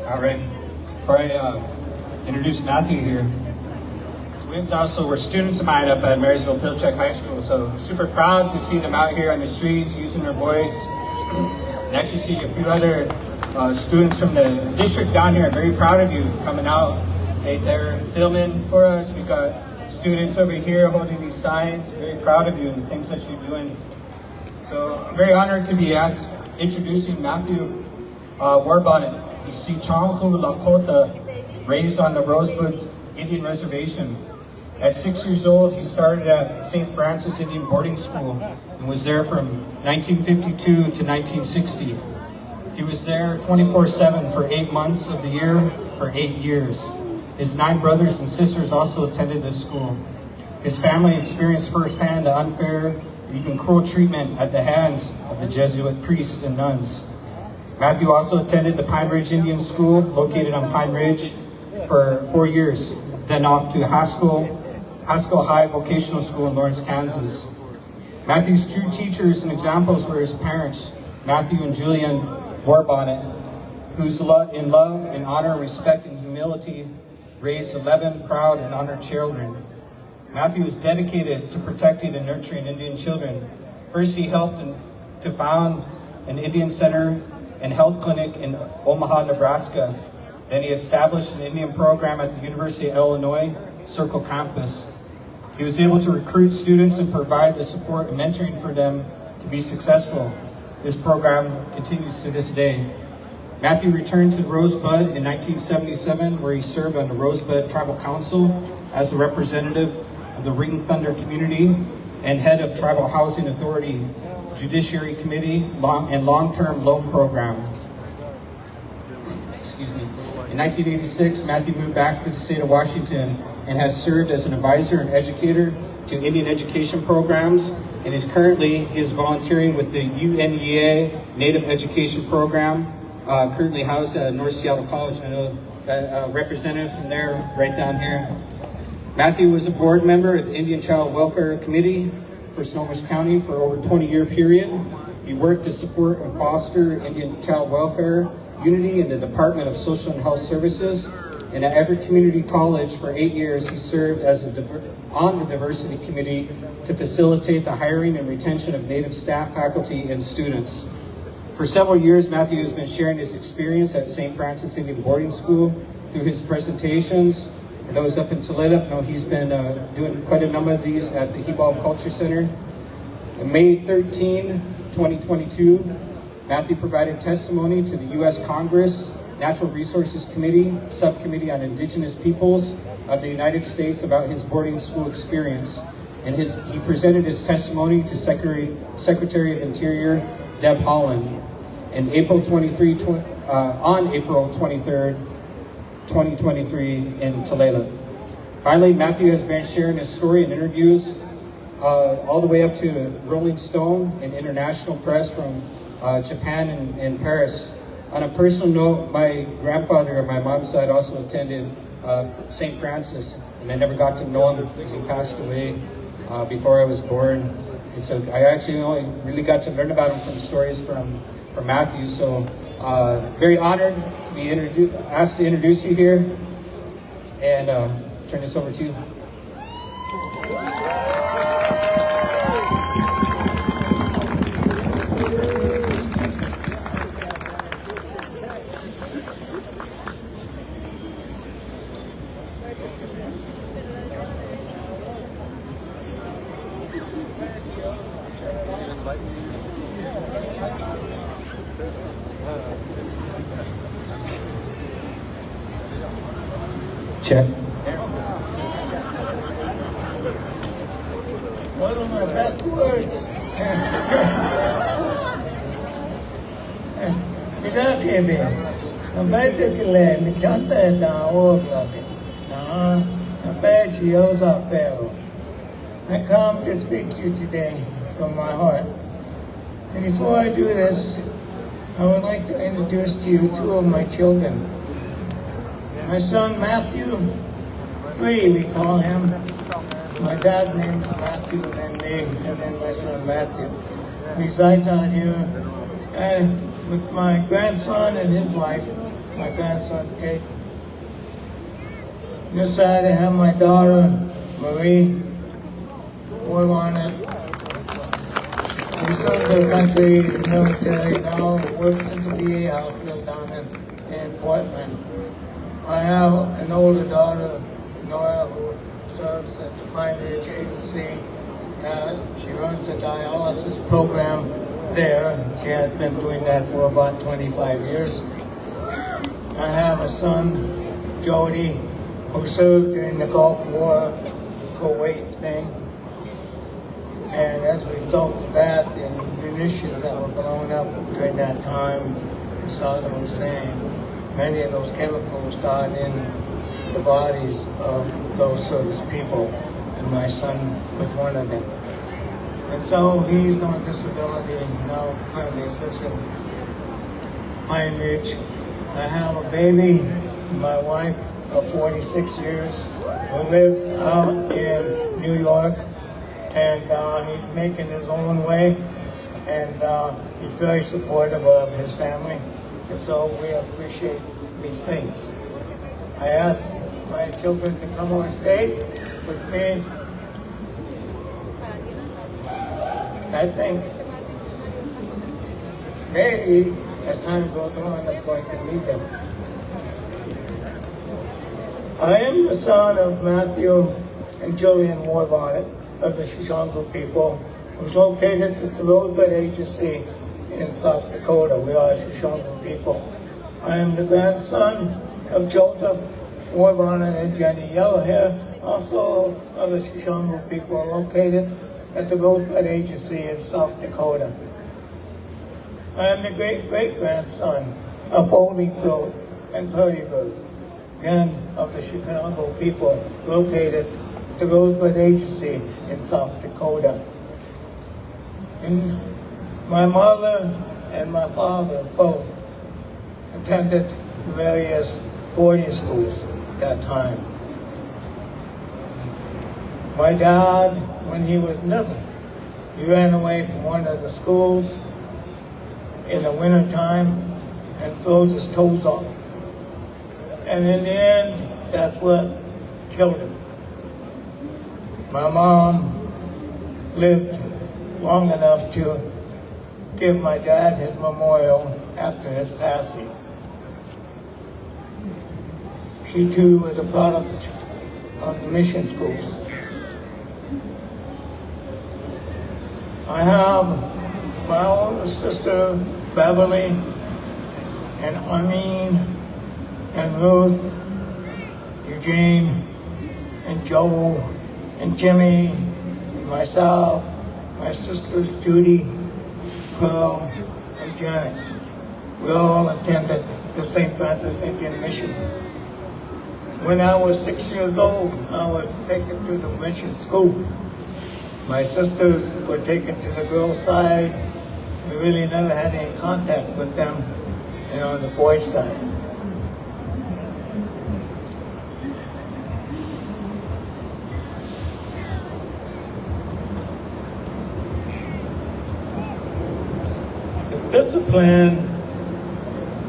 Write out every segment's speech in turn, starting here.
All right. Before I introduce Matthew here, twins also were students of mine up at Marysville Pilchuck High School, so super proud to see them out here on the streets using their voice. And actually see a few other students from the district down here. I'm very proud of you coming out. Hey, they're filming for us. We got students over here holding these signs. Very proud of you and the things that you're doing. So I'm very honored to be introducing Matthew War Bonnet. He's Sichanghu Lakota, raised on the Rosebud Indian Reservation. At 6 years old, he started at St. Francis Indian Boarding School and was there from 1952 to 1960. He was there 24/7 for 8 months of the year for 8 years. His 9 brothers and sisters also attended this school. His family experienced firsthand the unfair and even cruel treatment at the hands of the Jesuit priests and nuns. Matthew also attended the Pine Ridge Indian School, located on Pine Ridge, for 4 years, then off to Haskell High Vocational School in Lawrence, Kansas. Matthew's true teachers and examples were his parents, Matthew and Julian War Bonnet, whose in love and honor, respect, and humility raised 11 proud and honored children. Matthew was dedicated to protecting and nurturing Indian children. First, he helped to found an Indian center and health clinic in Omaha, Nebraska. Then he established an Indian program at the University of Illinois Circle Campus. He was able to recruit students and provide the support and mentoring for them to be successful. This program continues to this day. Matthew returned to Rosebud in 1977, where he served on the Rosebud Tribal Council as the representative of the Ring Thunder community and head of Tribal Housing Authority, Judiciary Committee, and Long-Term Loan Program. In 1986, Matthew moved back to the state of Washington and has served as an advisor and educator to Indian education programs, and is currently volunteering with the UNEA Native Education Program, currently housed at North Seattle College. I know that representatives from there right down here. Matthew was a board member of the Indian Child Welfare Committee for Snohomish County for over a 20-year period. He worked to support and foster Indian child welfare unity in the Department of Social and Health Services. And at Everett Community College for 8 years, he served as on the Diversity Committee to facilitate the hiring and retention of Native staff, faculty, and students. For several years, Matthew has been sharing his experience at St. Francis Indian Boarding School through his presentations. For those up in Toledo, I know he's been doing quite a number of these at the Hebal Culture Center. On May 13, 2022, Matthew provided testimony to the U.S. Congress Natural Resources Committee, Subcommittee on Indigenous Peoples of the United States about his boarding school experience. And he presented his testimony to Secretary of Interior, Deb Haaland, on April 23rd, 2023 in Toledo. Finally, Matthew has been sharing his story in interviews all the way up to Rolling Stone and international press from Japan and Paris. On a personal note, my grandfather on my mom's side also attended St. Francis, and I never got to know him because he passed away before I was born. And so I actually only really got to learn about him from stories from Matthew. So very honored to be asked to introduce you here, and turn this over to you. Check. One of my best words. I come to speak to you today from my heart. And before I do this, I would like to introduce to you 2 of my children. My son Matthew, Free we call him. My dad named Matthew, and then me, and then my son Matthew. Resides out here with my grandson and his wife, my grandson, Kate. On this side, I have my daughter, Marie War Bonnet. She served her country in the military, now works in the VA hospital down in Portland. I have an older daughter, Nora, who serves at the Fine Ridge Agency. She runs the dialysis program there. She has been doing that for about 25 years. I have a son, Jody, who served during the Gulf War, Kuwait thing. And as a result of that, and munitions that were blown up during that time, Saddam Hussein, many of those chemicals got in the bodies of those service people, and my son was one of them. And so he's on disability now, currently lives in Pine Ridge. I have a baby, my wife of 46 years, who lives out in New York, and he's making his own way, and he's very supportive of his family, and so we appreciate these things. I asked my children to come on stage with me. I think maybe as time goes on, I'm going to meet them. I am the son of Matthew and Jillian War Bonnet of the Shoshangu people, who's located at the Rosebud Agency in South Dakota. We are Shoshangu people. I am the grandson of Joseph War Bonnet and Jenny Yellowhair, also of the Shoshangu people located at the Rosebud Agency in South Dakota. I am the great-great-grandson of Holy Throat and Purdy Bird, again of the Chicago people located at the Rosebud Agency in South Dakota. And my mother and my father both attended various boarding schools at that time. My dad, when he was little, he ran away from one of the schools in the wintertime and froze his toes off. And in the end, that's what killed him. My mom lived long enough to give my dad his memorial after his passing. She too was a product of the mission schools. I have my older sister, Beverly, and Arlene, and Ruth, Eugene, and Joe, and Jimmy, and myself, my sisters Judy, Pearl, and Janet. We all attended the St. Francis Indian Mission. When I was 6 years old, I was taken to the mission school. My sisters were taken to the girls' side. We really never had any contact with them, and on the boys' side. The discipline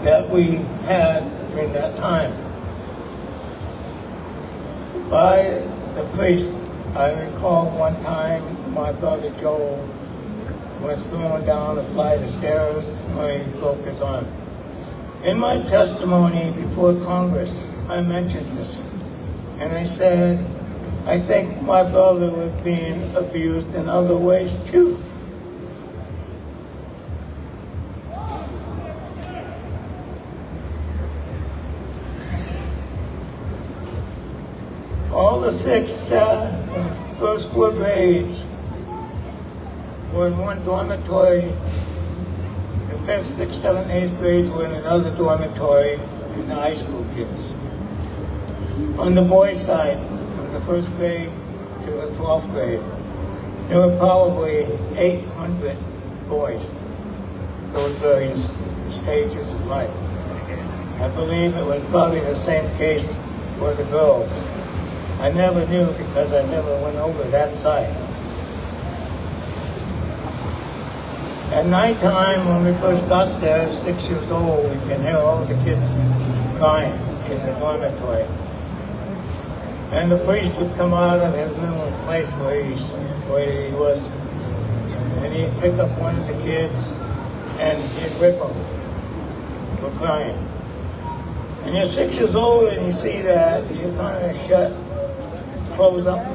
that we had during that time by the priest. I recall one time my brother Joel was thrown down a flight of stairs when he broke his arm. In my testimony before Congress, I mentioned this, and I said, I think my brother was being abused in other ways too. All the six first 4 grades were in one dormitory. The 5th, 6th, 7th, 8th grades were in another dormitory, and the high school kids. On the boys' side, from the 1st grade to the 12th grade, there were probably 800 boys, those various stages of life. I believe it was probably the same case for the girls. I never knew because I never went over that side. At nighttime, when we first got there, 6 years old, we can hear all the kids crying in the dormitory. And the priest would come out of his little place where he was, and he'd pick up one of the kids and he'd whip them for crying. And you're 6 years old and you see that, you kind of close up.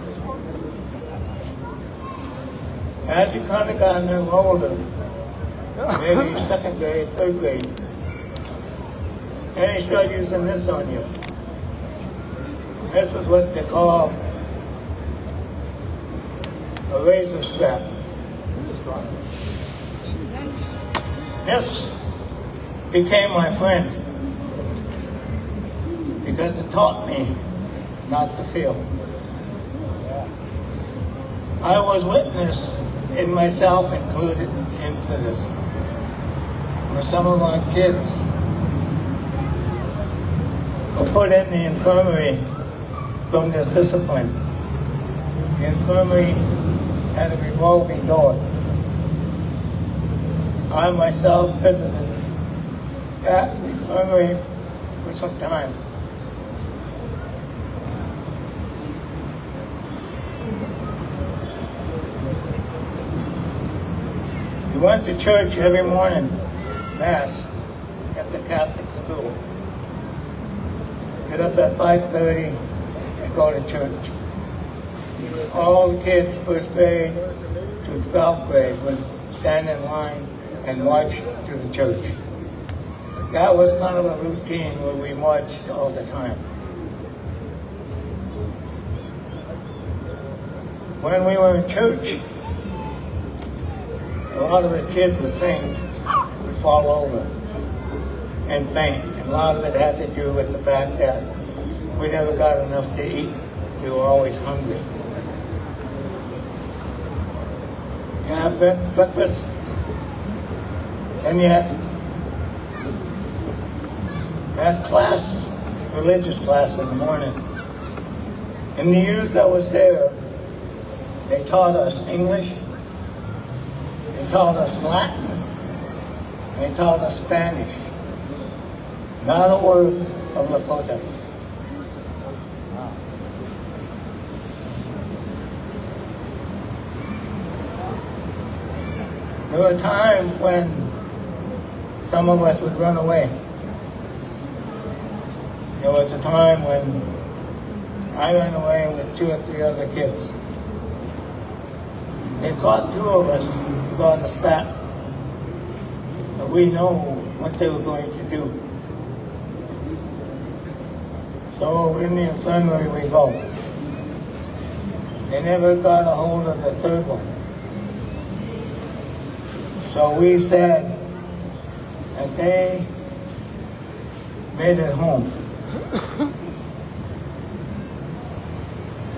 As you kind of got a little older, maybe second grade, third grade, and they start using this on you. This is what they call a razor strap. This became my friend because it taught me not to feel. I was witness in myself included into this. Where some of our kids were put in the infirmary from this discipline. The infirmary had a revolving door. I myself visited that infirmary for some time. We went to church every morning, Mass, at the Catholic school. Get up at 5:30 and go to church. All the kids, first grade to 12th grade, would stand in line and march to the church. That was kind of a routine where we marched all the time. When we were in church, a lot of the kids would faint, would fall over and faint. And a lot of it had to do with the fact that we never got enough to eat. We were always hungry. You have breakfast, and you had class, religious class in the morning. In the years I was there, they taught us English, they taught us Latin, they taught us Spanish. Not a word of Lakota. There were times when some of us would run away. There was a time when I ran away with 2 or 3 other kids. They caught 2 of us, brought us back. But we know what they were going to do. So in the infirmary we go. They never got a hold of the 3rd one. So we said that they made it home.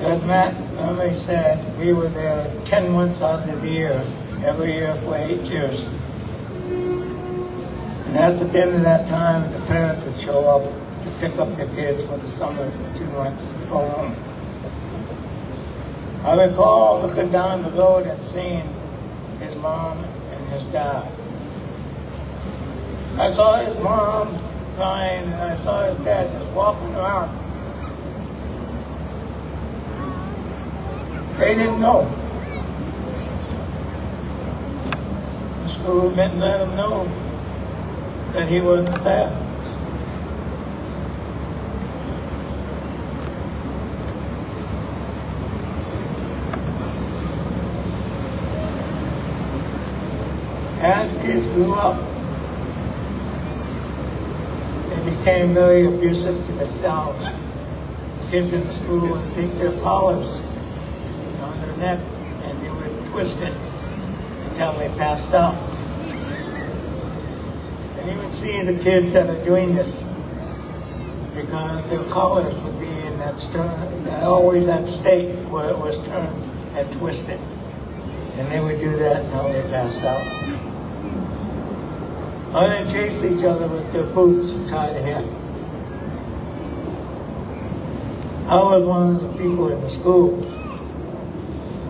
As Matt Murray said, we were there 10 months out of the year, every year for 8 years. And at the end of that time, the parents would show up to pick up their kids for the summer for 2 months to go home. I recall looking down the road and seeing his mom and his dad. I saw his mom crying and I saw his dad just walking around. They didn't know. The school didn't let them know that he wasn't there. As kids grew up, they became very abusive to themselves. Kids in the school would take their collars on their neck and they would twist it until they passed out. And you would see the kids that are doing this because their collars would be in always that state where it was turned and twisted. And they would do that until they passed out. Or they chase each other with their boots and try to hit. I was one of the people in the school,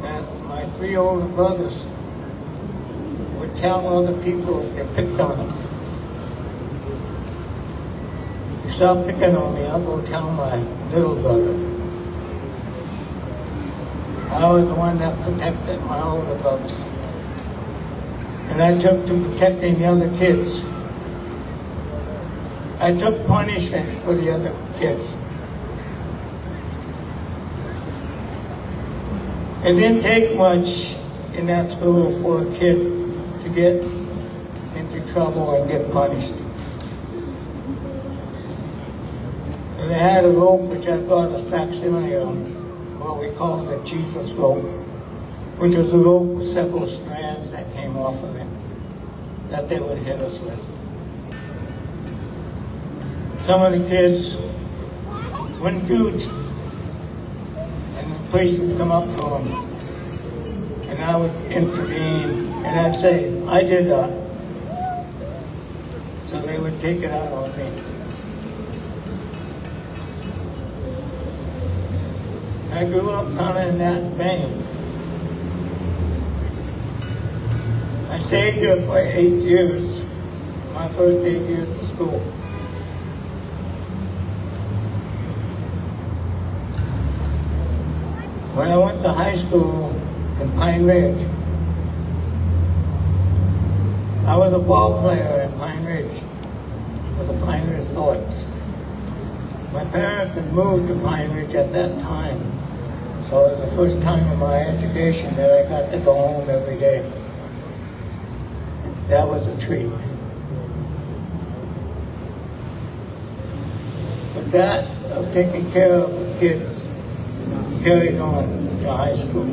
and my 3 older brothers would tell other people they picked on them. You stop picking on me, I'll go tell my little brother. I was the one that protected my older brothers. And I took to protecting the other kids. I took punishment for the other kids. It didn't take much in that school for a kid to get into trouble and get punished. And they had a rope which I brought a facsimile of, what we call the Jesus rope, which was a rope with several strands that came off of it that they would hit us with. Some of the kids wouldn't do it, and the police would come up to them, and I would intervene, and I'd say, I did that. So they would take it out on me. I grew up kind of in that vein. I stayed here for 8 years, my first 8 years of school. When I went to high school in Pine Ridge, I was a ball player in Pine Ridge for the Pine Ridge Thorns. My parents had moved to Pine Ridge at that time, so it was the first time in my education that I got to go home every day. That was a treat. But that of taking care of the kids carried on to high school.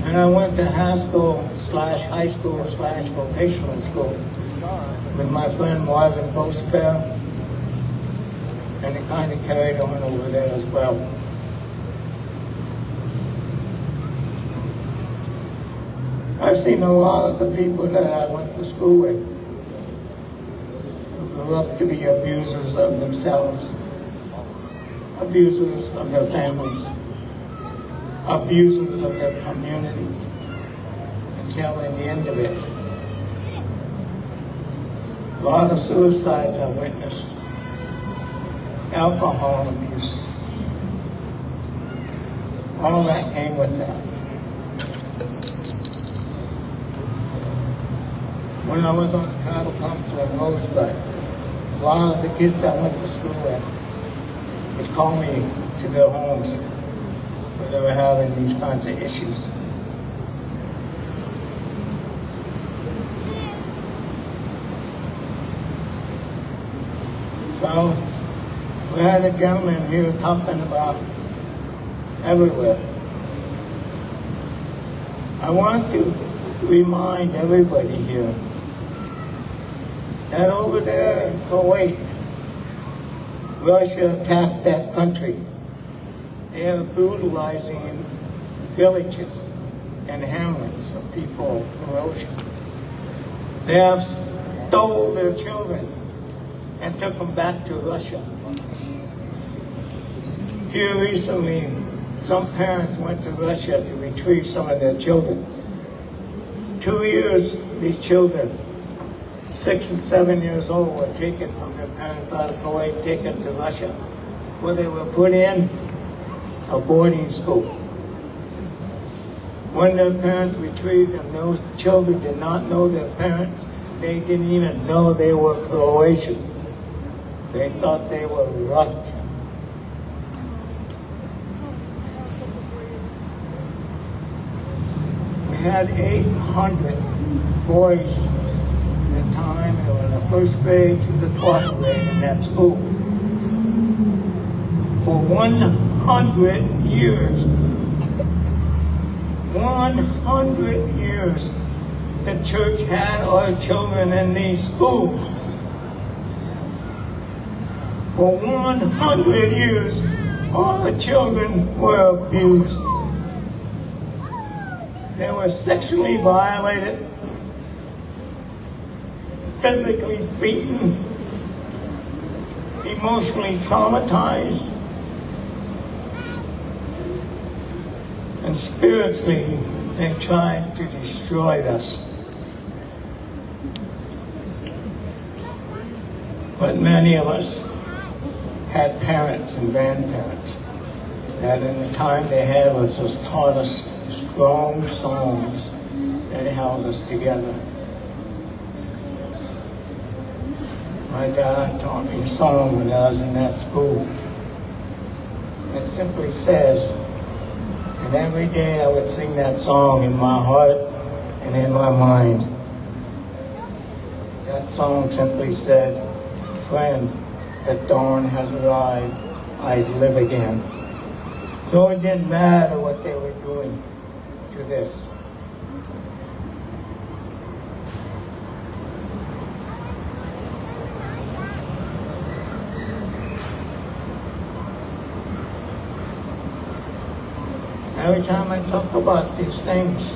And I went to high school / vocational school with my friend Marvin Bosper, and it kind of carried on over there as well. I've seen a lot of the people that I went to school with who grew up to be abusers of themselves, abusers of their families, abusers of their communities, until in the end of it. A lot of suicides I witnessed, alcohol abuse, all that came with that. When I was on the travel council in Rosebud, a lot of the kids I went to school with would call me to their homes where they were having these kinds of issues. So, we had a gentleman here talking about everywhere. I want to remind everybody here that over there in Kuwait, Russia attacked that country. They are brutalizing villages and hamlets of people in Russia. They have stole their children and took them back to Russia. Here recently, some parents went to Russia to retrieve some of their children. 2 years, these children, 6 and 7 years old, were taken from their parents out of Kuwait, taken to Russia, where they were put in a boarding school. When their parents retrieved them, those children did not know their parents. They didn't even know they were Croatian. They thought they were Russian. We had 800 boys at the time. They were in the first grade to the 12th grade in that school. For 100 years, 100 years, the church had our children in these schools. For 100 years, our children were abused. They were sexually violated, physically beaten, emotionally traumatized, and spiritually They tried to destroy us. But many of us had parents and grandparents that in the time they had with us taught us strong songs that held us together. My dad taught me a song when I was in that school. It simply says, and every day I would sing that song in my heart and in my mind. That song simply said, "Friend, the dawn has arrived, I live again." So it didn't matter what they were doing to this. Every time I talk about these things,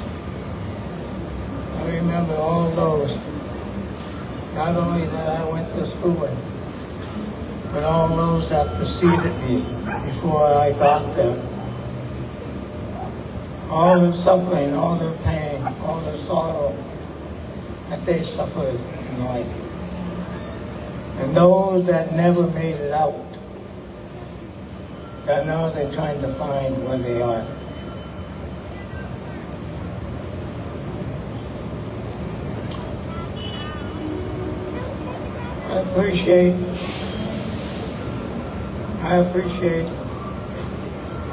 I remember all those, not only that I went to school with, but all those that preceded me before I got there. All the suffering, all the pain, all the sorrow that they suffered in life. And those that never made it out, that now they're trying to find where they are. I appreciate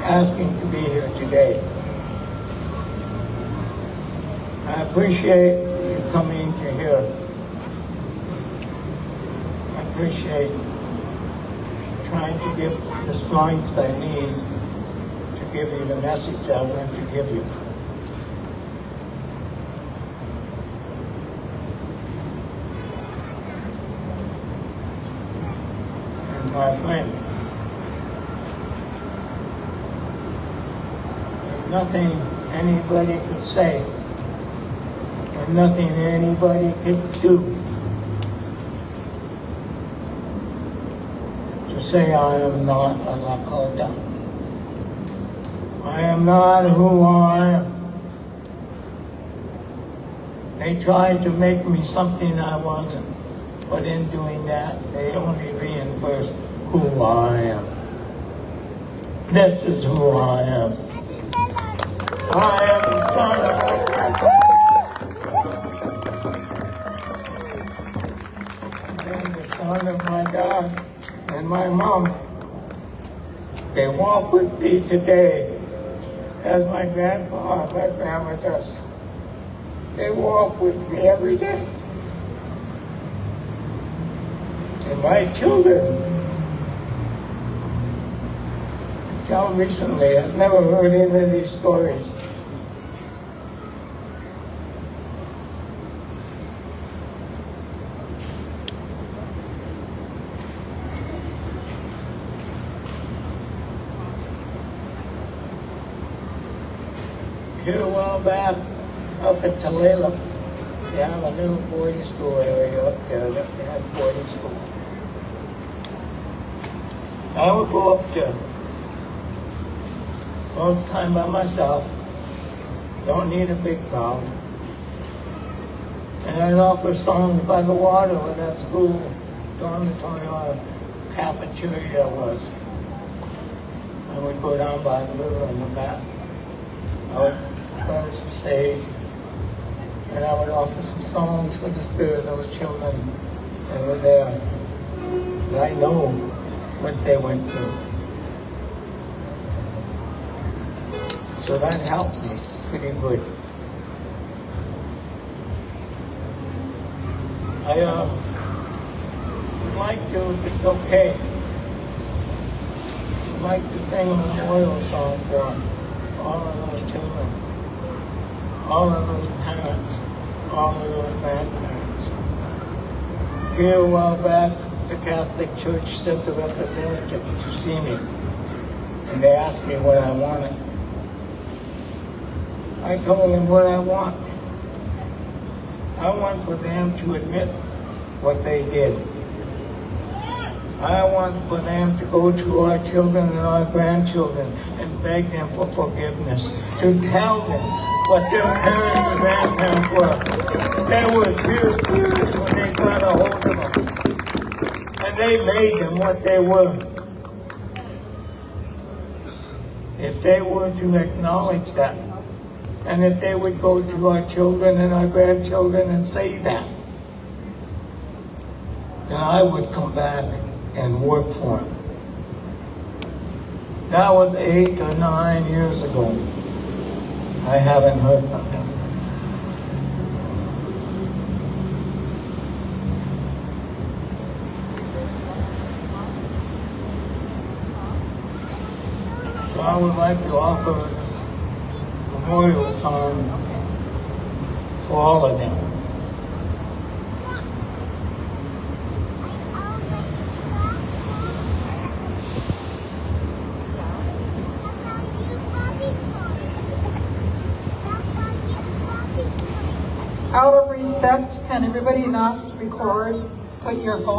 asking to be here today. I appreciate you coming to here. I appreciate trying to give the strength I need to give you the message I want to give you. My friend, there's nothing anybody could say, and nothing anybody could do to say I am not a Lakota. I am not who I am. They tried to make me something I wasn't, but in doing that, they only reinforced who I am. This is who I am. I am the son of I am the son of my dad and my mom. They walk with me today as my grandpa and my grandma does. They walk with me every day. And my children, until recently, has never heard any of these stories. Here a while back, up at Tulalip, they have a little boarding school area up there that they have boarding school. I would go up there all the time by myself, don't need a big crowd. And I'd offer songs by the water where that school dormitory or cafeteria was. I would go down by the river in the back. I would go to some stage, and I would offer some songs for the spirit of those children that were there. And I know what they went through. So that helped me pretty good. I would like to, if it's okay, I'd like to sing a memorial song for all of those children, all of those parents, all of those grandparents. Here a while back, the Catholic Church sent a representative to see me, and they asked me what I wanted. I told them what I want. I want for them to admit what they did. I want for them to go to our children and our grandchildren and beg them for forgiveness, to tell them what their parents and grandparents were. They were abused when they got a hold of them. And they made them what they were. If they were to acknowledge that, and if they would go to our children and our grandchildren and say that, then I would come back and work for them. That was 8 or 9 years ago. I haven't heard from them. So I would like to offer this memorial song for all of them. Out of respect, can everybody not record? Put your phone